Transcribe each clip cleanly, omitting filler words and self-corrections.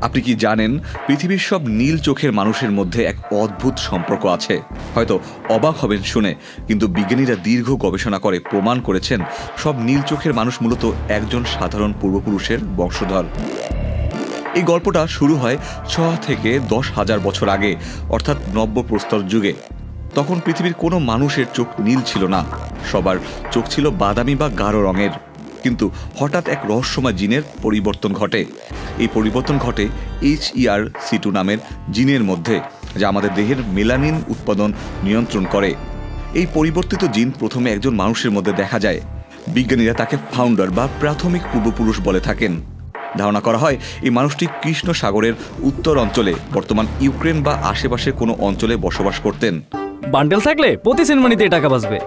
আপনি কি জানেন পৃথিবীর সব নীল চোখের মানুষের মধ্যে এক অদ্ভুত সম্পর্ক আছে? হয়তো অবাক হবেন শুনে, কিন্তু বিজ্ঞানীরা দীর্ঘ গবেষণা করে প্রমাণ করেছেন সব নীল চোখের মানুষ মূলত একজন সাধারণ পূর্বপুরুষের বংশধর। এই গল্পটা শুরু হয় 6 থেকে 10,000 বছর আগে, অর্থাৎ নব্যপ্রস্তর যুগে। তখন পৃথিবীর কোনো মানুষের চোখ নীল ছিল না, সবার চোখ ছিল বাদামি বা গাঢ় রঙের। কিন্তু হঠাৎ এক রহস্যময় জিনের পরিবর্তন ঘটে। এই পরিবর্তন ঘটে HER2 নামের জিনের মধ্যে, যা আমাদের দেহের মেলানিন উৎপাদন নিয়ন্ত্রণ করে। এই পরিবর্তিত জিন প্রথমে একজন মানুষের মধ্যে দেখা যায়। বিজ্ঞানীরা তাকে ফাউন্ডার বা প্রাথমিক পূর্বপুরুষ বলে থাকেন। ধারণা করা হয় এই মানুষটি কৃষ্ণ সাগরের উত্তর অঞ্চলে, বর্তমান ইউক্রেন বা আশেপাশের কোনো অঞ্চলে বসবাস করতেন। বান্ডেল থাকলে প্রতি সেনমানিতে টাকা বাঁচবে।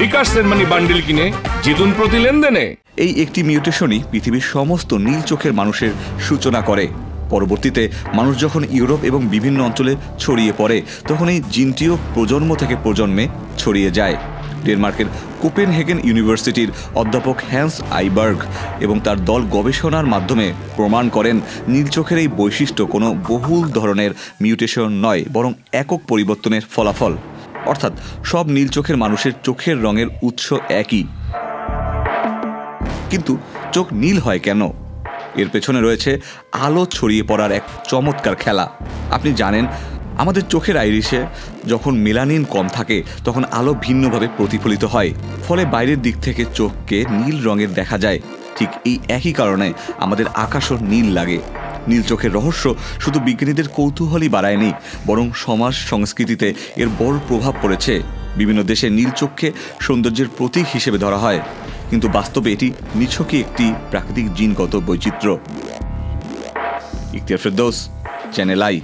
বিকাশ সেনমানি বান্ডেল কিনে জিতুন প্রতি লেনদেনে। এই একটি মিউটেশনই পৃথিবীর সমস্ত নীল চোখের মানুষের সূচনা করে। পরবর্তীতে মানুষ যখন ইউরোপ এবং বিভিন্ন অঞ্চলে ছড়িয়ে পড়ে, তখন এই জিনটিও প্রজন্ম থেকে প্রজন্মে ছড়িয়ে যায়। ডেনমার্কের কোপেনহেগেন ইউনিভার্সিটির অধ্যাপক হ্যান্স আইবার্গ এবং তার দল গবেষণার মাধ্যমে প্রমাণ করেন নীল চোখের এই বৈশিষ্ট্য কোনো বহুল ধরনের মিউটেশন নয়, বরং একক পরিবর্তনের ফলাফল। অর্থাৎ সব নীল চোখের মানুষের চোখের রঙের উৎস একই, কিন্তু চোখ নীল হয় কেন? এর পেছনে রয়েছে আলো ছড়িয়ে পড়ার এক চমৎকার খেলা। আপনি জানেন, আমাদের চোখের আইরিশে যখন মেলানিন কম থাকে, তখন আলো ভিন্নভাবে প্রতিফলিত হয়, ফলে বাইরের দিক থেকে চোখকে নীল রঙের দেখা যায়। ঠিক এই একই কারণে আমাদের আকাশও নীল লাগে। নীল চোখের রহস্য শুধু বিজ্ঞানীদের কৌতূহলই বাড়ায়নি, বরং সমাজ সংস্কৃতিতে এর বড় প্রভাব পড়েছে। বিভিন্ন দেশে নীল চোখকে সৌন্দর্যের প্রতীক হিসেবে ধরা হয়, কিন্তু বাস্তবে এটি নিছকই একটি প্রাকৃতিক জিনগত বৈচিত্র্য। Ikhtiyar Ferdous, channel I.